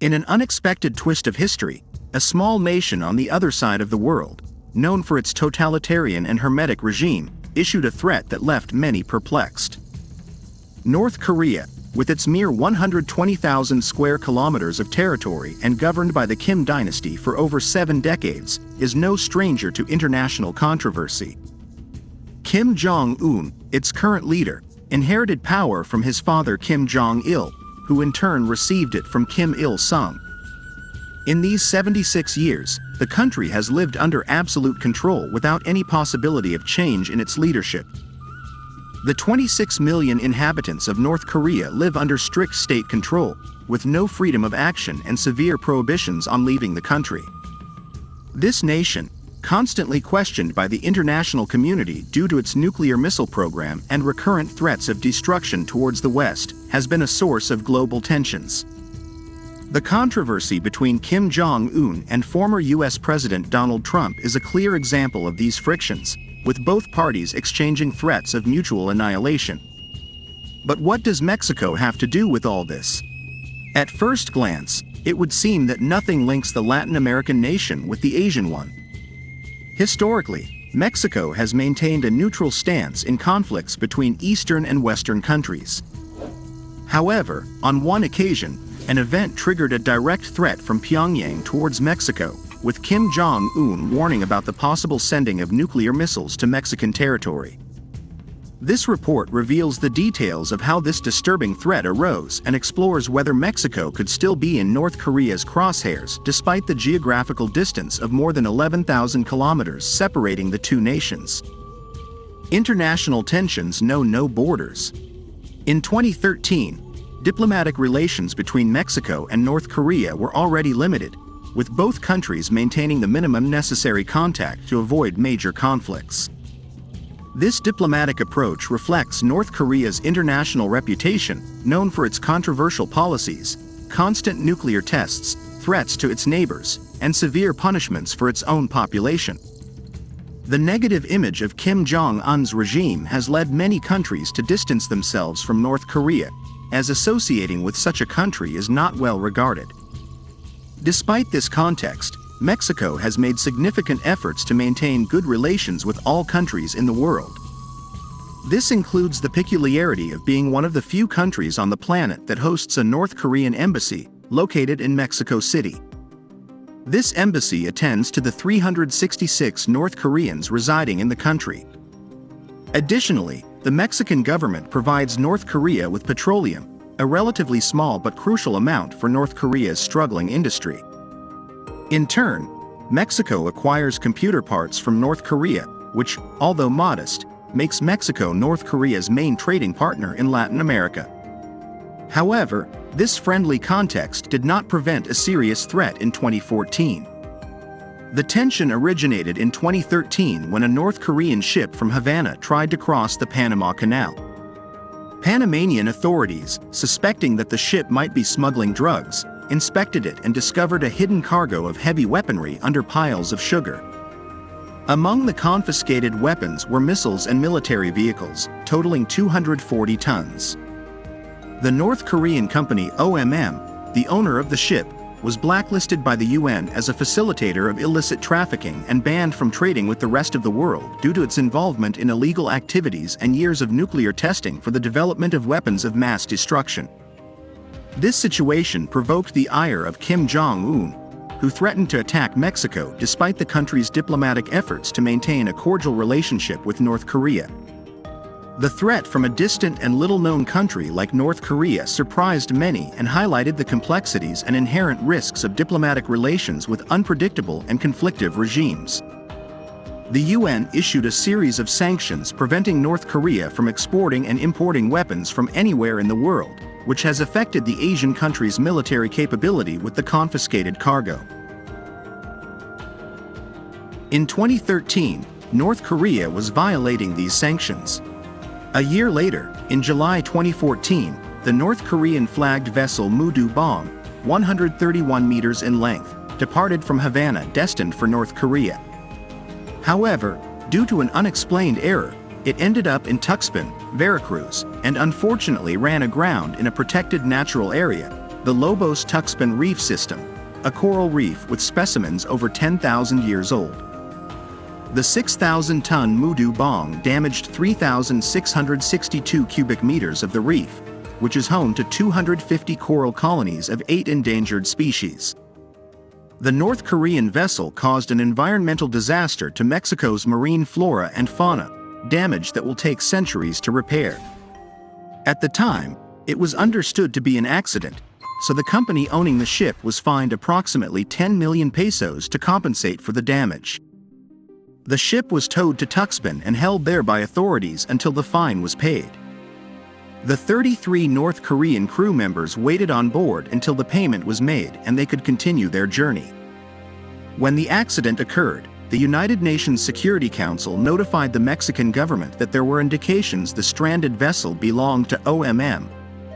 In an unexpected twist of history, a small nation on the other side of the world, known for its totalitarian and hermetic regime, issued a threat that left many perplexed. North Korea, with its mere 120,000 square kilometers of territory and governed by the Kim dynasty for over 7 decades, is no stranger to international controversy. Kim Jong-un, its current leader, inherited power from his father Kim Jong-il, who in turn received it from Kim Il-sung. In these 76 years, the country has lived under absolute control without any possibility of change in its leadership. The 26 million inhabitants of North Korea live under strict state control, with no freedom of action and severe prohibitions on leaving the country. This nation, constantly questioned by the international community due to its nuclear missile program and recurrent threats of destruction towards the West, has been a source of global tensions. The controversy between Kim Jong-un and former U.S. President Donald Trump is a clear example of these frictions, with both parties exchanging threats of mutual annihilation. But what does Mexico have to do with all this? At first glance, it would seem that nothing links the Latin American nation with the Asian one. Historically, Mexico has maintained a neutral stance in conflicts between Eastern and Western countries. However, on one occasion, an event triggered a direct threat from Pyongyang towards Mexico, with Kim Jong-un warning about the possible sending of nuclear missiles to Mexican territory. This report reveals the details of how this disturbing threat arose and explores whether Mexico could still be in North Korea's crosshairs despite the geographical distance of more than 11,000 kilometers separating the two nations. International tensions know no borders. In 2013, diplomatic relations between Mexico and North Korea were already limited, with both countries maintaining the minimum necessary contact to avoid major conflicts. This diplomatic approach reflects North Korea's international reputation, known for its controversial policies, constant nuclear tests, threats to its neighbors, and severe punishments for its own population. The negative image of Kim Jong-un's regime has led many countries to distance themselves from North Korea, as associating with such a country is not well regarded. Despite this context, Mexico has made significant efforts to maintain good relations with all countries in the world. This includes the peculiarity of being one of the few countries on the planet that hosts a North Korean embassy, located in Mexico City. This embassy attends to the 366 North Koreans residing in the country. Additionally, the Mexican government provides North Korea with petroleum, a relatively small but crucial amount for North Korea's struggling industry. In turn, Mexico acquires computer parts from North Korea, which, although modest, makes Mexico North Korea's main trading partner in Latin America. However, this friendly context did not prevent a serious threat in 2014. The tension originated in 2013 when a North Korean ship from Havana tried to cross the Panama Canal. Panamanian authorities, suspecting that the ship might be smuggling drugs, inspected it and discovered a hidden cargo of heavy weaponry under piles of sugar. Among the confiscated weapons were missiles and military vehicles, totaling 240 tons. The North Korean company OMM, the owner of the ship, was blacklisted by the UN as a facilitator of illicit trafficking and banned from trading with the rest of the world due to its involvement in illegal activities and years of nuclear testing for the development of weapons of mass destruction. This situation provoked the ire of Kim Jong-un, who threatened to attack Mexico despite the country's diplomatic efforts to maintain a cordial relationship with North Korea. The threat from a distant and little-known country like North Korea surprised many and highlighted the complexities and inherent risks of diplomatic relations with unpredictable and conflictive regimes. The UN issued a series of sanctions preventing North Korea from exporting and importing weapons from anywhere in the world, which has affected the Asian country's military capability with the confiscated cargo. In 2013, North Korea was violating these sanctions. A year later, in July 2014, the North Korean flagged vessel Mu Du Bong, 131 meters in length, departed from Havana destined for North Korea. However, due to an unexplained error, it ended up in Tuxpan, Veracruz, and unfortunately ran aground in a protected natural area, the Lobos-Tuxpan Reef System, a coral reef with specimens over 10,000 years old. The 6,000-ton Mu Du Bong damaged 3,662 cubic meters of the reef, which is home to 250 coral colonies of 8 endangered species. The North Korean vessel caused an environmental disaster to Mexico's marine flora and fauna, damage that will take centuries to repair. At the time, it was understood to be an accident, so the company owning the ship was fined approximately 10 million pesos to compensate for the damage. The ship was towed to Tuxpan and held there by authorities until the fine was paid. The 33 North Korean crew members waited on board until the payment was made and they could continue their journey. When the accident occurred, the United Nations Security Council notified the Mexican government that there were indications the stranded vessel belonged to OMM,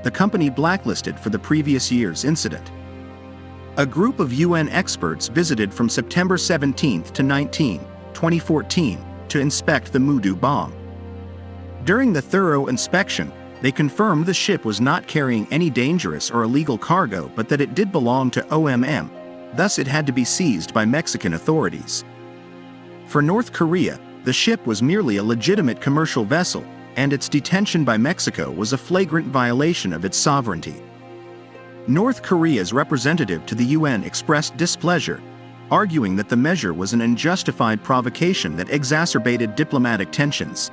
the company blacklisted for the previous year's incident. A group of UN experts visited from September 17 to 19, 2014, to inspect the Mu Du Bong. During the thorough inspection, they confirmed the ship was not carrying any dangerous or illegal cargo but that it did belong to OMM, thus it had to be seized by Mexican authorities. For North Korea, the ship was merely a legitimate commercial vessel, and its detention by Mexico was a flagrant violation of its sovereignty. North Korea's representative to the UN expressed displeasure, arguing that the measure was an unjustified provocation that exacerbated diplomatic tensions.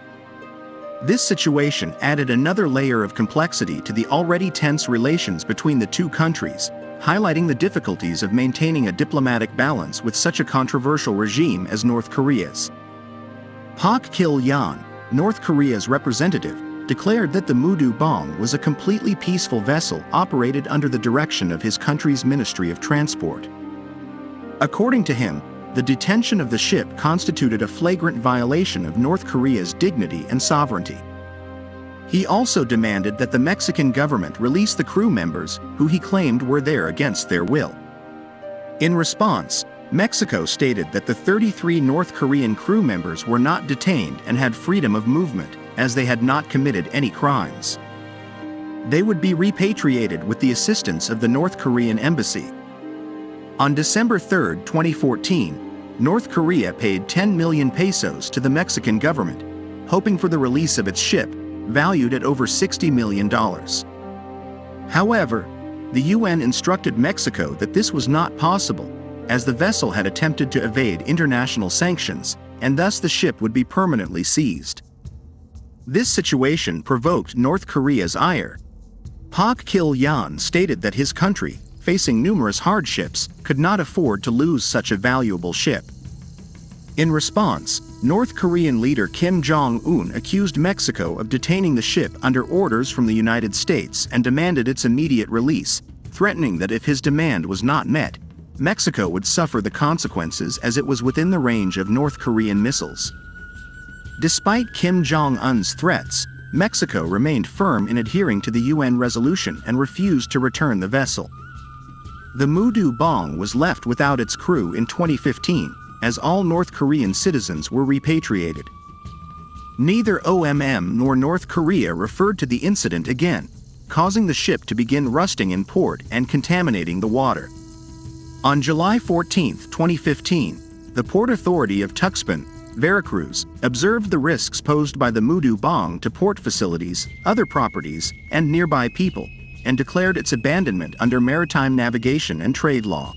This situation added another layer of complexity to the already tense relations between the two countries, highlighting the difficulties of maintaining a diplomatic balance with such a controversial regime as North Korea's. Park Kil-yeon, North Korea's representative, declared that the Mu Du Bong was a completely peaceful vessel operated under the direction of his country's Ministry of Transport. According to him, the detention of the ship constituted a flagrant violation of North Korea's dignity and sovereignty. He also demanded that the Mexican government release the crew members who he claimed were there against their will. In response, Mexico stated that the 33 North Korean crew members were not detained and had freedom of movement, as they had not committed any crimes. They would be repatriated with the assistance of the North Korean embassy. On December 3, 2014, North Korea paid 10 million pesos to the Mexican government, hoping for the release of its ship, valued at over $60 million. However, the UN instructed Mexico that this was not possible, as the vessel had attempted to evade international sanctions, and thus the ship would be permanently seized. This situation provoked North Korea's ire. Park Kil-yeon stated that his country, facing numerous hardships, could not afford to lose such a valuable ship. In response, North Korean leader Kim Jong-un accused Mexico of detaining the ship under orders from the United States and demanded its immediate release, threatening that if his demand was not met, Mexico would suffer the consequences as it was within the range of North Korean missiles. Despite Kim Jong-un's threats, Mexico remained firm in adhering to the UN resolution and refused to return the vessel. The Mu Du Bong was left without its crew in 2015, as all North Korean citizens were repatriated. Neither OMM nor North Korea referred to the incident again, causing the ship to begin rusting in port and contaminating the water. On July 14, 2015, the Port Authority of Tuxpan, Veracruz, observed the risks posed by the Mu Du Bong to port facilities, other properties, and nearby people, and declared its abandonment under maritime navigation and trade law.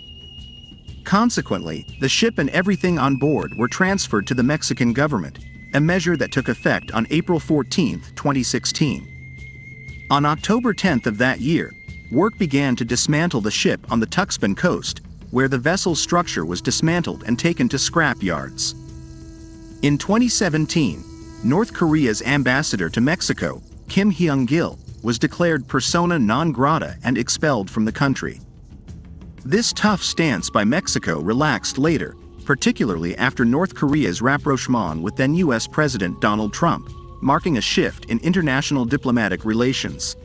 Consequently, the ship and everything on board were transferred to the Mexican government, a measure that took effect on April 14, 2016. On October 10 of that year, work began to dismantle the ship on the Tuxpan coast, where the vessel's structure was dismantled and taken to scrap yards. In 2017, North Korea's ambassador to Mexico, Kim Hyung-gil, was declared persona non grata and expelled from the country. This tough stance by Mexico relaxed later, particularly after North Korea's rapprochement with then U.S. President Donald Trump, marking a shift in international diplomatic relations.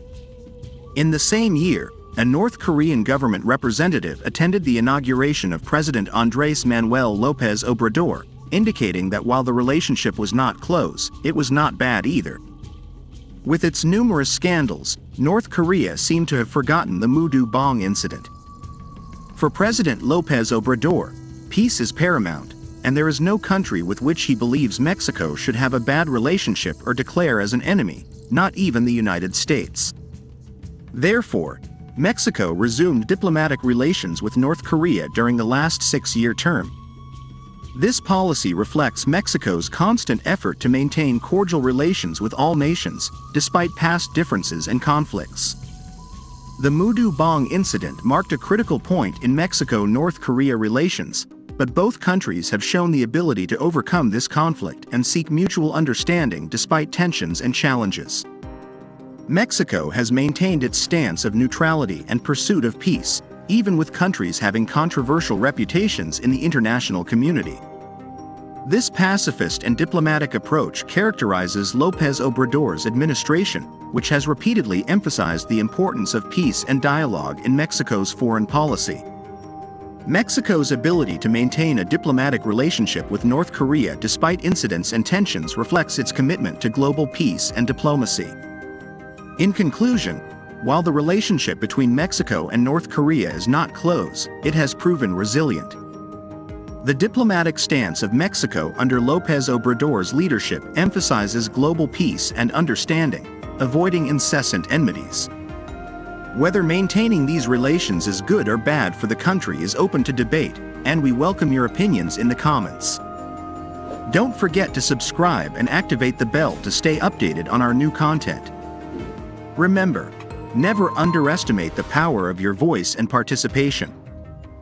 In the same year, a North Korean government representative attended the inauguration of President Andrés Manuel López Obrador, indicating that while the relationship was not close, it was not bad either. With its numerous scandals, North Korea seemed to have forgotten the Mudu Bong incident. For President López Obrador, peace is paramount, and there is no country with which he believes Mexico should have a bad relationship or declare as an enemy, not even the United States. Therefore, Mexico resumed diplomatic relations with North Korea during the last 6-year term. This policy reflects Mexico's constant effort to maintain cordial relations with all nations, despite past differences and conflicts. The Mudu Bong incident marked a critical point in Mexico-North Korea relations, but both countries have shown the ability to overcome this conflict and seek mutual understanding despite tensions and challenges. Mexico has maintained its stance of neutrality and pursuit of peace, even with countries having controversial reputations in the international community. This pacifist and diplomatic approach characterizes López Obrador's administration, which has repeatedly emphasized the importance of peace and dialogue in Mexico's foreign policy. Mexico's ability to maintain a diplomatic relationship with North Korea despite incidents and tensions reflects its commitment to global peace and diplomacy. In conclusion, while the relationship between Mexico and North Korea is not close, it has proven resilient. The diplomatic stance of Mexico under López Obrador's leadership emphasizes global peace and understanding, avoiding incessant enmities. Whether maintaining these relations is good or bad for the country is open to debate, and we welcome your opinions in the comments. Don't forget to subscribe and activate the bell to stay updated on our new content. Remember, never underestimate the power of your voice and participation.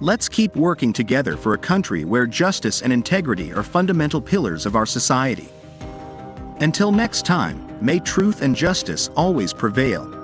Let's keep working together for a country where justice and integrity are fundamental pillars of our society. Until next time, may truth and justice always prevail.